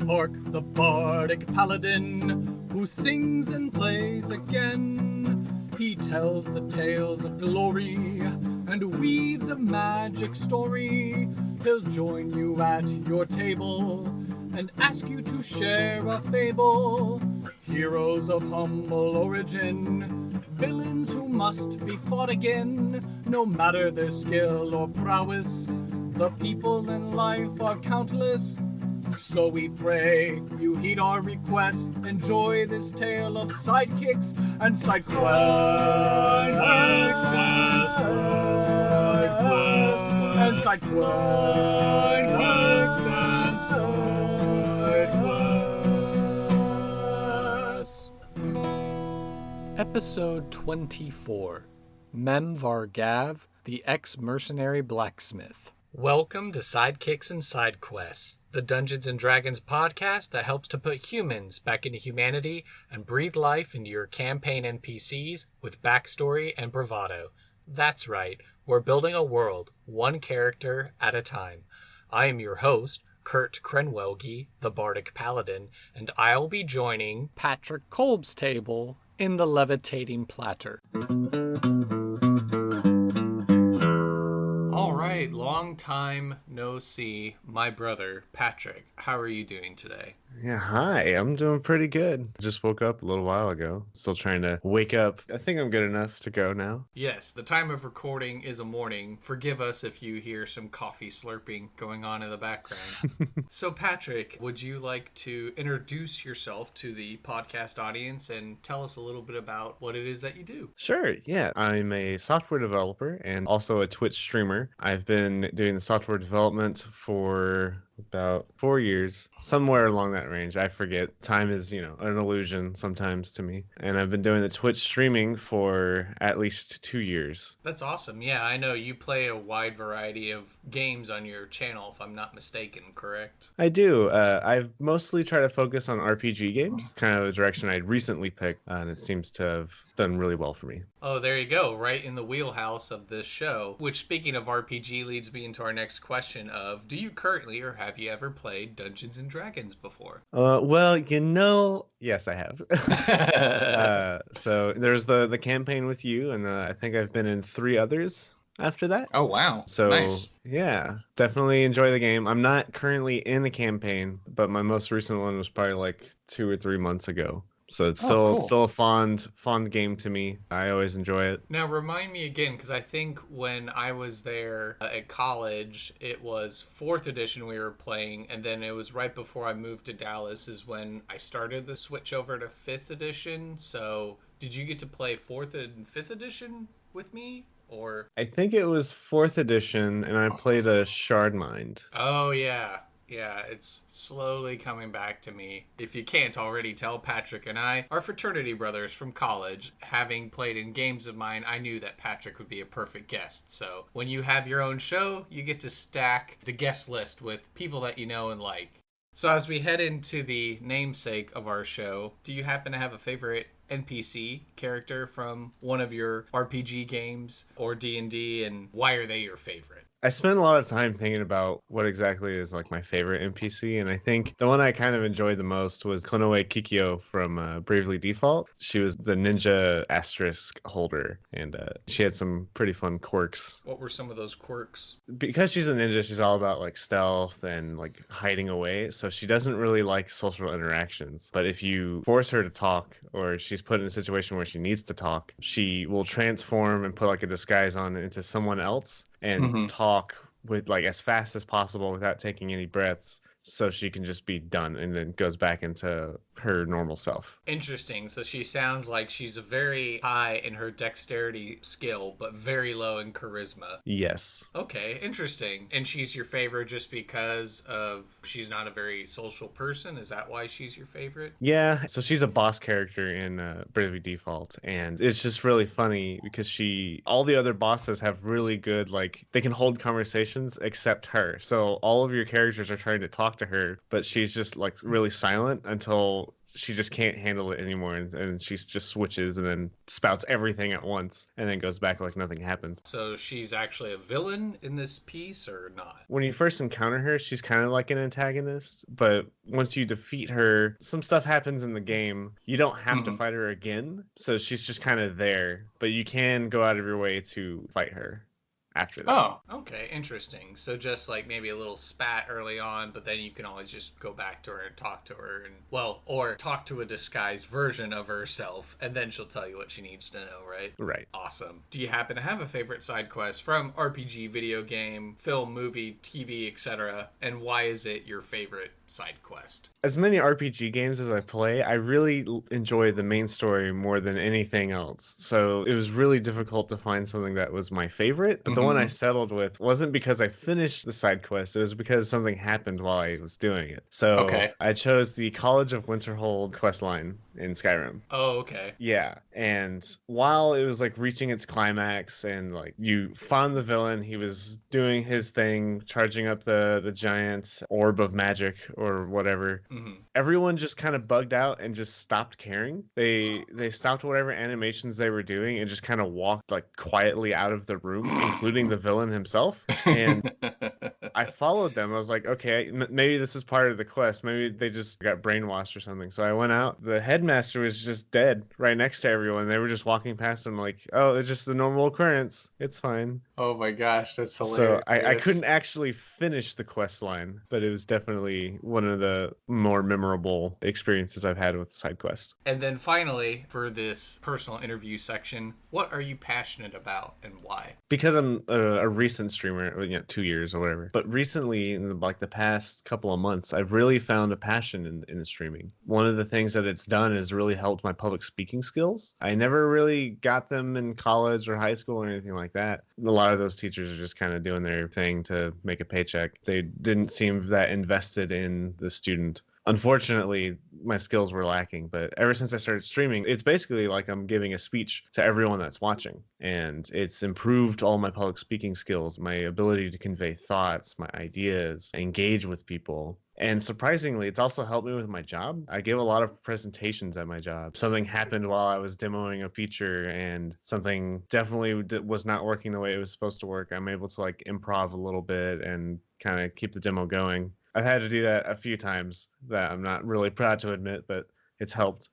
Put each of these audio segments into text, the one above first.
Hark the bardic paladin, who sings and plays again. He tells the tales of glory and weaves a magic story. He'll join you at your table and ask you to share a fable. Heroes of humble origin, villains who must be fought again. No matter their skill or prowess, the people in life are countless. So we pray you heed our request. Enjoy this tale of sidekicks and side quests. And side quests. Episode 24. Mem Vargav, the Ex-Mercenary Blacksmith. Welcome to Sidekicks and Side Quests, the Dungeons & Dragons podcast that helps to put humans back into humanity and breathe life into your campaign NPCs with backstory and bravado. That's right, we're building a world, one character at a time. I am your host, Kurt Krenwelge, the Bardic Paladin, and I'll be joining Patrick Kolb's table in the Levitating Platter. All right, long time no see, my brother, Patrick. How are you doing today? Yeah, hi. I'm doing pretty good. Just woke up a little while ago. Still trying to wake up. I think I'm good enough to go now. Yes, the time of recording is a morning. Forgive us if you hear some coffee slurping going on in the background. So, Patrick, would you like to introduce yourself to the podcast audience and tell us a little bit about what it is that you do? Sure, yeah. I'm a software developer and also a Twitch streamer. I've been doing the software development for about 4 years, somewhere along that range. I forget. Time is, an illusion sometimes to me. And I've been doing the Twitch streaming for at least 2 years. That's awesome. Yeah, I know you play a wide variety of games on your channel, if I'm not mistaken, correct? I do. I've mostly tried to focus on RPG games, kind of the direction I'd recently picked, and it seems to have done really well for me. Oh, there you go. Right in the wheelhouse of this show. Which, speaking of RPG, leads me into our next question of, do you currently or have you ever played Dungeons & Dragons before? Well, yes, I have. So there's the campaign with you, and I think I've been in 3 others after that. Oh, wow. So, nice. Yeah, definitely enjoy the game. I'm not currently in a campaign, but my most recent one was probably like 2 or 3 months ago. So it's still a fond game to me. I always enjoy it. Now remind me again, because I think when I was there at college, it was 4th edition we were playing, and then it was right before I moved to Dallas is when I started the switch over to 5th edition. So did you get to play 4th and 5th edition with me? Or I think it was 4th edition, and I played a Shardmind. Oh, yeah. Yeah, it's slowly coming back to me. If you can't already tell, Patrick and I are fraternity brothers from college. Having played in games of mine, I knew that Patrick would be a perfect guest. So when you have your own show, you get to stack the guest list with people that you know and like. So as we head into the namesake of our show, do you happen to have a favorite NPC character from one of your RPG games or D&D, and why are they your favorite? I spent a lot of time thinking about what exactly is like my favorite NPC, and I think the one I kind of enjoyed the most was Konoe Kikyo from Bravely Default. She was the ninja asterisk holder, and she had some pretty fun quirks. What were some of those quirks? Because she's a ninja, she's all about like stealth and like hiding away, so she doesn't really like social interactions. But if you force her to talk, or she's put in a situation where she needs to talk, she will transform and put like a disguise on into someone else and talk with like as fast as possible without taking any breaths, so she can just be done and then goes back into her normal self. Interesting. So she sounds like she's very high in her dexterity skill, but very low in charisma. Yes. Okay, interesting. And she's your favorite just because of she's not a very social person? Is that why she's your favorite? Yeah. So she's a boss character in Bravely Default, and it's just really funny because all the other bosses have really good, like, they can hold conversations except her. So all of your characters are trying to talk to her, but she's just like really silent until she just can't handle it anymore, and she just switches and then spouts everything at once and then goes back like nothing happened. So she's actually a villain in this piece or not? When you first encounter her, she's kind of like an antagonist, but once you defeat her, some stuff happens in the game. You don't have to fight her again, so she's just kind of there, but you can go out of your way to fight her after that. Oh, okay, interesting. So just like maybe a little spat early on, but then you can always just go back to her and talk to her, and or talk to a disguised version of herself, and then she'll tell you what she needs to know, right? Right. Awesome. Do you happen to have a favorite side quest from RPG, video game, film, movie, TV, etc.? And why is it your favorite side quest? As many RPG games as I play, I really enjoy the main story more than anything else. So it was really difficult to find something that was my favorite. But the one I settled with wasn't because I finished the side quest. It was because something happened while I was doing it. So I chose the College of Winterhold quest line in Skyrim. Oh, okay. Yeah. And while it was like reaching its climax and like you found the villain, he was doing his thing, charging up the giant orb of magic or whatever. Everyone just kind of bugged out and just stopped caring. They stopped whatever animations they were doing and just kind of walked like quietly out of the room, including the villain himself. And I followed them. I was like, okay, maybe this is part of the quest. Maybe they just got brainwashed or something. So I went out. The headmaster was just dead right next to everyone. They were just walking past him like, oh, it's just a normal occurrence. It's fine. Oh my gosh, that's hilarious. So I couldn't actually finish the quest line, but it was definitely one of the more memorable experiences I've had with side quests. And then finally, for this personal interview section, what are you passionate about and why? Because I'm a recent streamer, 2 years or whatever, but recently, in like the past couple of months, I've really found a passion in streaming. One of the things that it's done is really helped my public speaking skills. I never really got them in college or high school or anything like that. A lot of those teachers are just kind of doing their thing to make a paycheck. They didn't seem that invested in the student. Unfortunately, my skills were lacking, but ever since I started streaming, it's basically like I'm giving a speech to everyone that's watching, and it's improved all my public speaking skills, my ability to convey thoughts, my ideas, engage with people. And surprisingly, it's also helped me with my job. I gave a lot of presentations at my job. Something happened while I was demoing a feature and something definitely was not working the way it was supposed to work. I'm able to like improv a little bit and kind of keep the demo going. I've had to do that a few times that I'm not really proud to admit, but it's helped.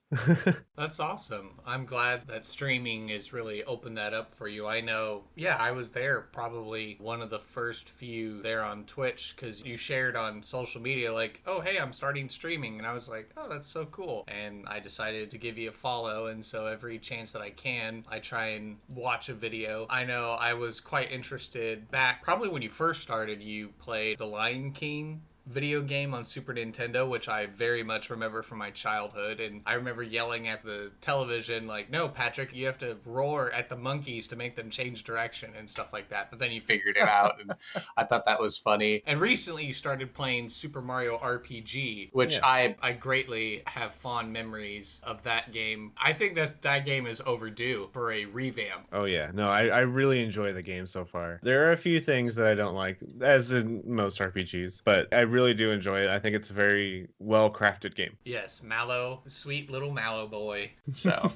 That's awesome. I'm glad that streaming has really opened that up for you. I know, I was there probably one of the first few there on Twitch because you shared on social media like, oh, hey, I'm starting streaming. And I was like, oh, that's so cool. And I decided to give you a follow. And so every chance that I can, I try and watch a video. I know I was quite interested back probably when you first started, you played The Lion King video game on Super Nintendo, which I very much remember from my childhood. And I remember yelling at the television like, no, Patrick, you have to roar at the monkeys to make them change direction and stuff like that. But then you figured it out, and I thought that was funny. And recently you started playing Super Mario RPG, which I greatly have fond memories of that game. I think that game is overdue for a revamp. Oh yeah, no, I really enjoy the game so far. There are a few things that I don't like, as in most RPGs, but I really do enjoy it. I think it's a very well-crafted game. Yes, Mallow, sweet little Mallow boy. So,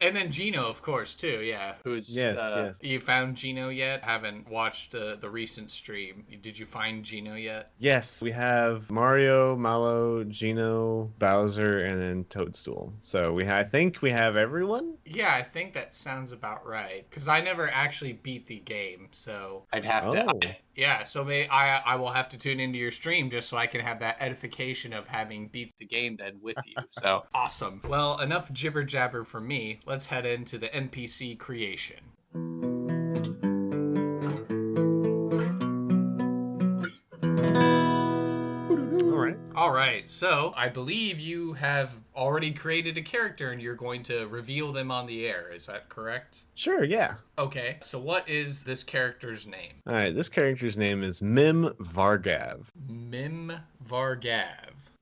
and then Gino, of course, too, who's... Yes. You found Gino yet? Haven't watched the recent stream. Did you find Gino yet? Yes, we have Mario, Mallow, Gino, Bowser, and then Toadstool. So I think we have everyone? Yeah, I think that sounds about right. Because I never actually beat the game, so... I'd have to... so I will have to tune into your stream just so I can have that edification of having beat the game then with you. So, awesome. Well, enough jibber-jabber from me. Let's head into the NPC creation. All right, so I believe you have already created a character and you're going to reveal them on the air. Is that correct? Sure, yeah. Okay, so what is this character's name? All right, this character's name is Mem Vargav. Mem Vargav.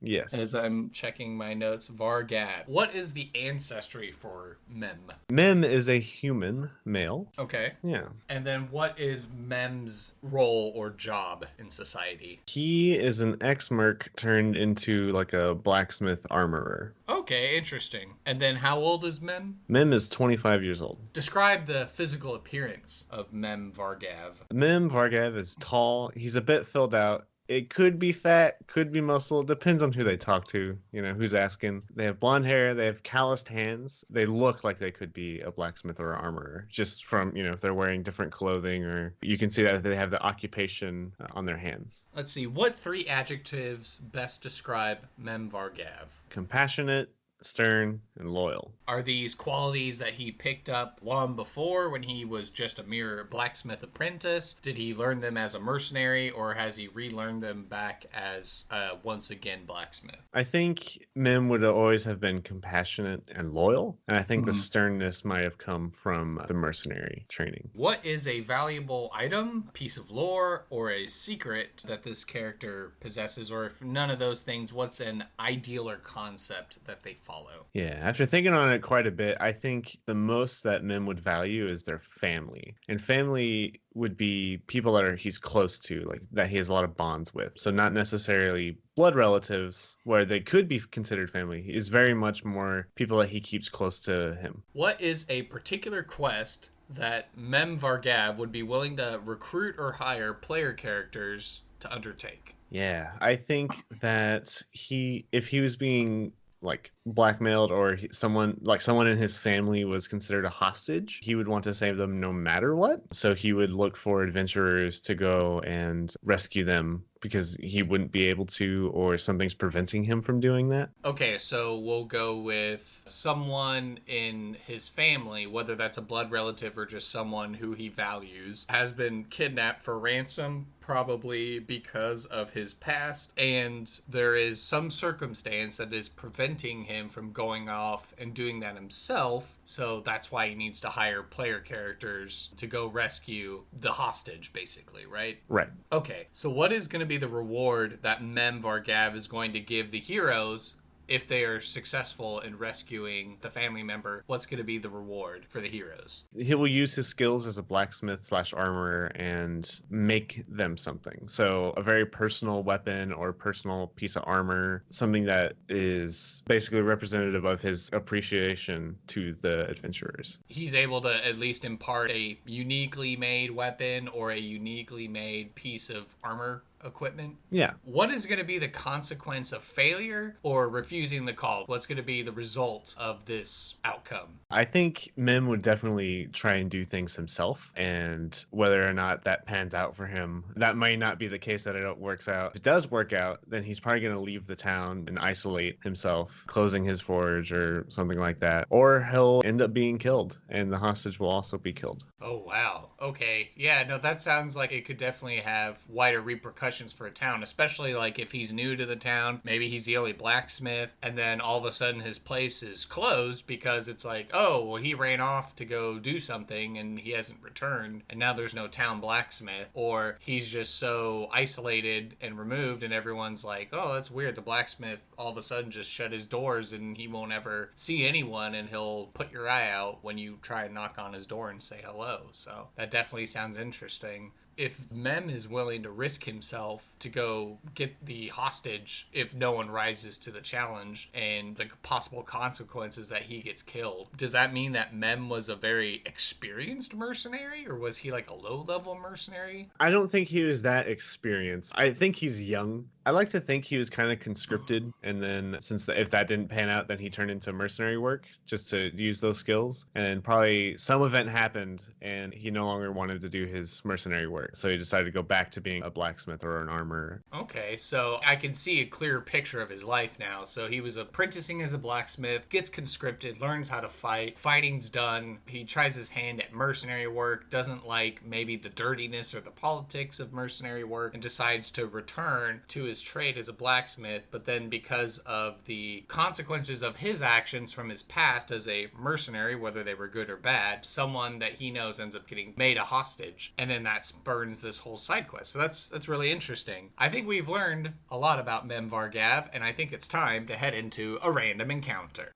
As Yes. I'm checking my notes, Vargav. What is the ancestry for Mem? Mem is a human male. Okay. Yeah. And then what is Mem's role or job in society? He is an ex-merc turned into like a blacksmith armorer. Okay, interesting. And then how old is Mem? Mem is 25 years old. Describe the physical appearance of Mem Vargav. Mem Vargav is tall. He's a bit filled out. It could be fat, could be muscle. Depends on who they talk to, who's asking. They have blonde hair. They have calloused hands. They look like they could be a blacksmith or an armorer, just from, if they're wearing different clothing, or you can see that they have the occupation on their hands. Let's see. What 3 adjectives best describe Mem Vargav? Compassionate, stern, and loyal. Are these qualities that he picked up long before when he was just a mere blacksmith apprentice? Did he learn them as a mercenary, or has he relearned them back as once again blacksmith? I think Mem would always have been compassionate and loyal, and I think the sternness might have come from the mercenary training. What is a valuable item, piece of lore, or a secret that this character possesses? Or if none of those things, what's an ideal or concept that they follow? Yeah, after thinking on it quite a bit, I think the most that Mem would value is their family. And family would be people that he's close to, like that he has a lot of bonds with. So not necessarily blood relatives where they could be considered family. He is very much more people that he keeps close to him. What is a particular quest that Mem Vargav would be willing to recruit or hire player characters to undertake? Yeah, I think that if he was being like blackmailed, or someone in his family was considered a hostage, he would want to save them no matter what. So he would look for adventurers to go and rescue them because he wouldn't be able to, or something's preventing him from doing that. Okay, so we'll go with someone in his family, whether that's a blood relative or just someone who he values, has been kidnapped for ransom, probably because of his past, and there is some circumstance that is preventing him from going off and doing that himself, so that's why he needs to hire player characters to go rescue the hostage, basically, right? Right. Okay, so what is going to be the reward that Mem Vargav is going to give the heroes if they are successful in rescuing the family member? What's going to be the reward for the heroes? He will use his skills as a blacksmith / armorer and make them something. So a very personal weapon or personal piece of armor, something that is basically representative of his appreciation to the adventurers. He's able to at least impart a uniquely made weapon or a uniquely made piece of armor equipment. Yeah. What is going to be the consequence of failure or refusing the call? What's going to be the result of this outcome? I think Mem would definitely try and do things himself, and whether or not that pans out for him, that might not be the case that it works out. If it does work out, then he's probably going to leave the town and isolate himself, closing his forge or something like that. Or he'll end up being killed, and the hostage will also be killed. Oh, wow. Okay. Yeah, no, that sounds like it could definitely have wider repercussions for a town, especially like if he's new to the town, maybe he's the only blacksmith, and then all of a sudden his place is closed because it's like, oh, well, he ran off to go do something and he hasn't returned, and now there's no town blacksmith. Or he's just so isolated and removed, and everyone's like, oh, that's weird. The blacksmith all of a sudden just shut his doors and he won't ever see anyone, and he'll put your eye out when you try and knock on his door and say hello. So that definitely sounds interesting. If Mem is willing to risk himself to go get the hostage if no one rises to the challenge, and the possible consequences that he gets killed, does that mean that Mem was a very experienced mercenary, or was he like a low-level mercenary? I don't think he was that experienced. I think he's young. I like to think he was kind of conscripted, and then if that didn't pan out, then he turned into mercenary work just to use those skills. And probably some event happened, and he no longer wanted to do his mercenary work. So he decided to go back to being a blacksmith or an armorer. Okay, so I can see a clear picture of his life now. So he was apprenticing as a blacksmith, gets conscripted, learns how to fight, fighting's done. He tries his hand at mercenary work, doesn't like maybe the dirtiness or the politics of mercenary work, and decides to return to his trade as a blacksmith. But then because of the consequences of his actions from his past as a mercenary, whether they were good or bad, someone that he knows ends up getting made a hostage, and then that spurs burns this whole side quest. So that's really interesting. I think we've learned a lot about Mem Vargav, and I think it's time to head into a random encounter.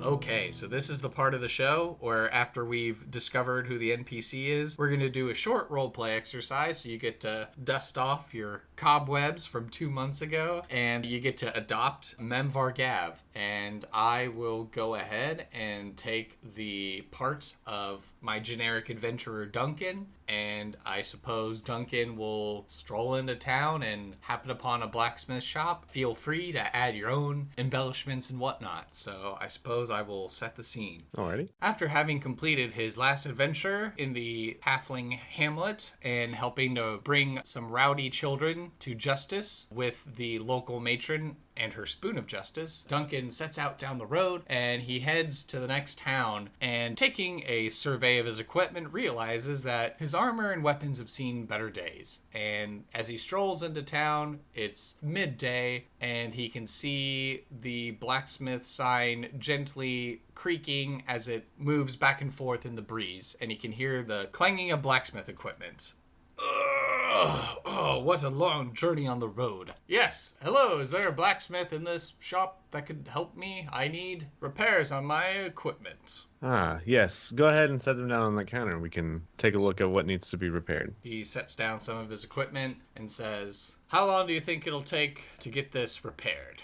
Okay, so this is the part of the show where after we've discovered who the NPC is, we're going to do a short roleplay exercise. So you get to dust off your cobwebs from 2 months ago, and you get to adopt Mem Vargav. And I will go ahead and take the part of my generic adventurer Duncan. And I suppose Duncan will stroll into town and happen upon a blacksmith shop. Feel free to add your own embellishments and whatnot. So I suppose I will set the scene. Alrighty. After having completed his last adventure in the halfling hamlet and helping to bring some rowdy children to justice with the local matron and her spoon of justice, Duncan sets out down the road and he heads to the next town, and taking a survey of his equipment realizes that his armor and weapons have seen better days. And as he strolls into town, it's midday and he can see the blacksmith sign gently creaking as it moves back and forth in the breeze, and he can hear the clanging of blacksmith equipment. Oh, what a long journey on the road. Yes, hello, is there a blacksmith in this shop that could help me? I need repairs on my equipment. Ah, yes. Go ahead and set them down on the counter. We can take a look at what needs to be repaired. He sets down some of his equipment and says, how long do you think it'll take to get this repaired?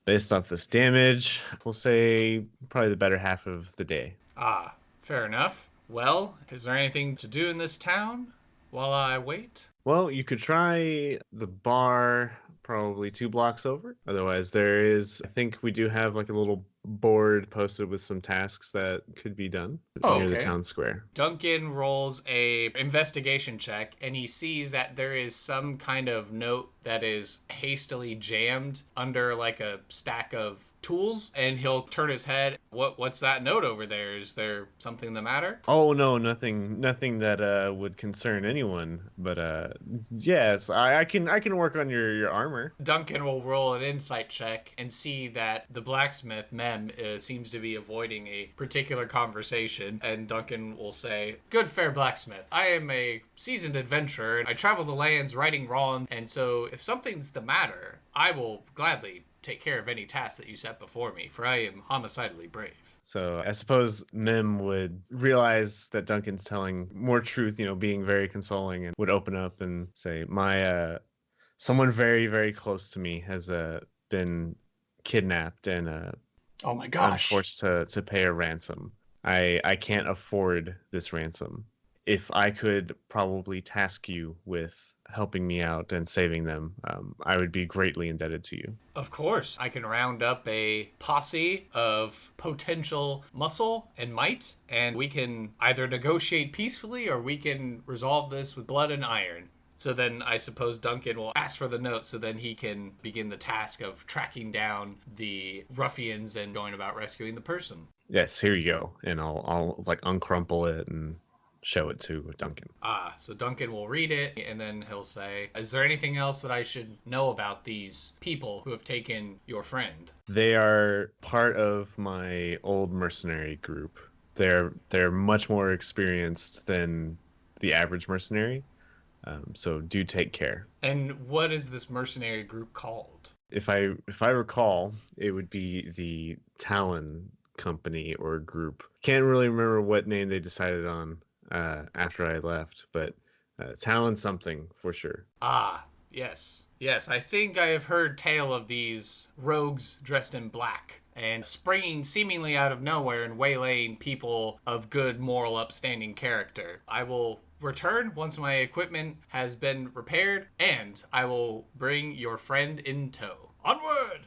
Based off this damage, we'll say probably the better half of the day. Ah, fair enough. Well, is there anything to do in this town while I wait? Well, you could try the bar probably 2 blocks over. Otherwise, I think we do have like a little board posted with some tasks that could be done near the town square. Duncan rolls a investigation check and he sees that there is some kind of note that is hastily jammed under like a stack of tools, and he'll turn his head. What's that note over there? Is there something the matter? Oh no, nothing that would concern anyone. But yes, I can work on your armor. Duncan will roll an insight check and see that the blacksmith Mem seems to be avoiding a particular conversation, and Duncan will say, "Good fair blacksmith, I am a seasoned adventurer and I travel the lands righting wrong, and so if something's the matter, I will gladly take care of any task that you set before me, for I am homicidally brave." So I suppose Mem would realize that Duncan's telling more truth, being very consoling, and would open up and say, my someone very, very close to me has been kidnapped, and oh my gosh, I'm forced to pay a ransom. I can't afford this ransom. If I could probably task you with helping me out and saving them, I would be greatly indebted to you. Of course. I can round up a posse of potential muscle and might, and we can either negotiate peacefully or we can resolve this with blood and iron. So then I suppose Duncan will ask for the note so then he can begin the task of tracking down the ruffians and going about rescuing the person. Yes, here you go. And I'll like uncrumple it and show it to Duncan. So Duncan will read it, and then he'll say, is there anything else that I should know about these people who have taken your friend? They are part of my old mercenary group. They're much more experienced than the average mercenary, so do take care. And what is this mercenary group called? If I recall, it would be the Talon Company or group. Can't really remember what name they decided on after I left, but Talon something for sure. Yes, I think I have heard tale of these rogues dressed in black and springing seemingly out of nowhere and waylaying people of good moral upstanding character. I will return once my equipment has been repaired, and I will bring your friend in tow. Onward!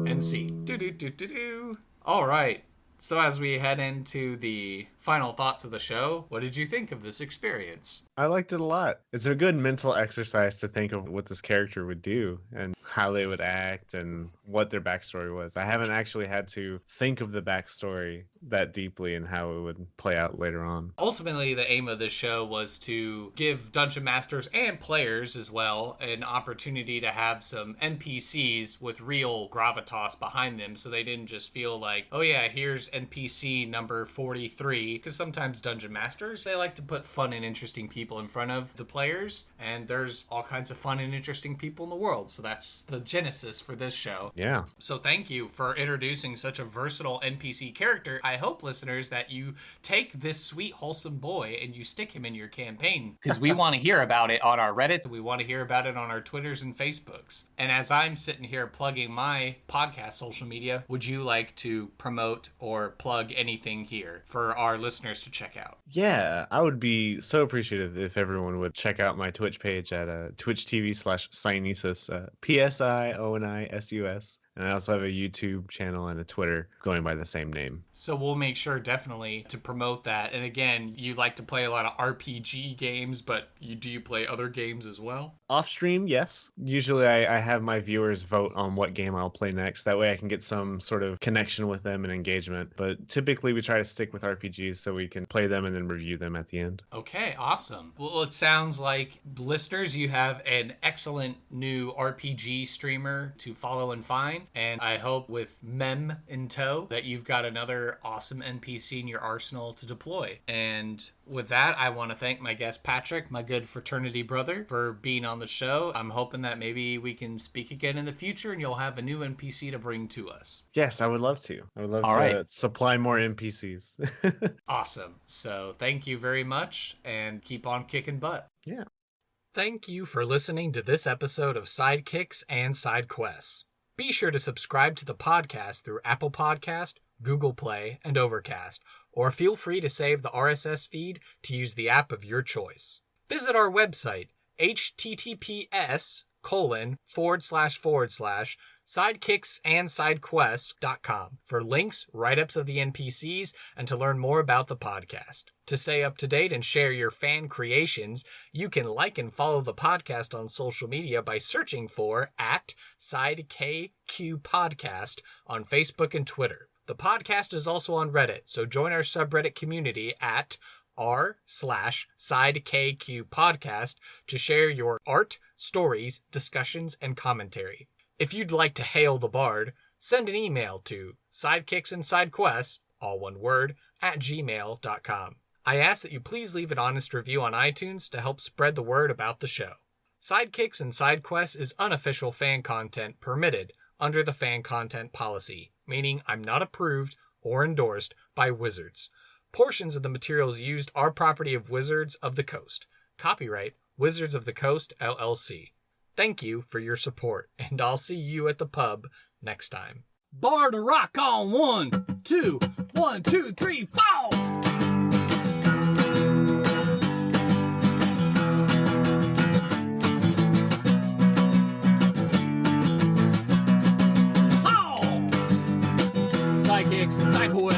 And scene. Do. All right. So as we head into the final thoughts of the show, what did you think of this experience? I liked it a lot. It's a good mental exercise to think of what this character would do and how they would act and what their backstory was. I haven't actually had to think of the backstory that deeply and how it would play out later on. Ultimately, the aim of this show was to give Dungeon Masters and players as well an opportunity to have some NPCs with real gravitas behind them, so they didn't just feel like, oh yeah, here's NPC number 43, because sometimes Dungeon Masters, they like to put fun and interesting people in front of the players, and there's all kinds of fun and interesting people in the world, so that's the genesis for this show. Yeah. So thank you for introducing such a versatile NPC character. I hope, listeners, that you take this sweet, wholesome boy and you stick him in your campaign, because we want to hear about it on our Reddits. We want to hear about it on our Twitters and Facebooks. And as I'm sitting here plugging my podcast social media, would you like to promote or plug anything here for our listeners to check out? Yeah, I would be so appreciative if everyone would check out my Twitch page at Twitch TV/Sionisus, PSIONISUS. And I also have a YouTube channel and a Twitter going by the same name. So we'll make sure definitely to promote that. And again, you like to play a lot of RPG games, but do you play other games as well? Off stream, yes. Usually I have my viewers vote on what game I'll play next. That way I can get some sort of connection with them and engagement. But typically we try to stick with RPGs so we can play them and then review them at the end. Okay, awesome. Well, it sounds like, listeners, you have an excellent new RPG streamer to follow and find. And I hope with Mem in tow that you've got another awesome NPC in your arsenal to deploy. And with that, I want to thank my guest Patrick, my good fraternity brother, for being on the show. I'm hoping that maybe we can speak again in the future and you'll have a new NPC to bring to us. Yes, I would love to. I would love to supply more NPCs. Awesome. So thank you very much and keep on kicking butt. Yeah. Thank you for listening to this episode of Sidekicks and Side Quests. Be sure to subscribe to the podcast through Apple Podcast, Google Play, and Overcast, or feel free to save the RSS feed to use the app of your choice. Visit our website, https://sidekicksandsidequests.com for links, write-ups of the NPCs, and to learn more about the podcast. To stay up to date and share your fan creations, you can like and follow the podcast on social media by searching for @SideKQ Podcast on Facebook and Twitter. The podcast is also on Reddit, so join our subreddit community at r/SideKQ Podcast to share your art, stories, discussions, and commentary. If you'd like to hail the bard, send an email to sidekicksandsidequests, all one word, @gmail.com. I ask that you please leave an honest review on iTunes to help spread the word about the show. Sidekicks and Side Quests is unofficial fan content permitted under the fan content policy, meaning I'm not approved or endorsed by Wizards. Portions of the materials used are property of Wizards of the Coast. Copyright Wizards of the Coast, LLC. Thank you for your support, and I'll see you at the pub next time. Bar to rock on 1, 2, 1, 2, 3, 4! Sidekicks and Sidekicks.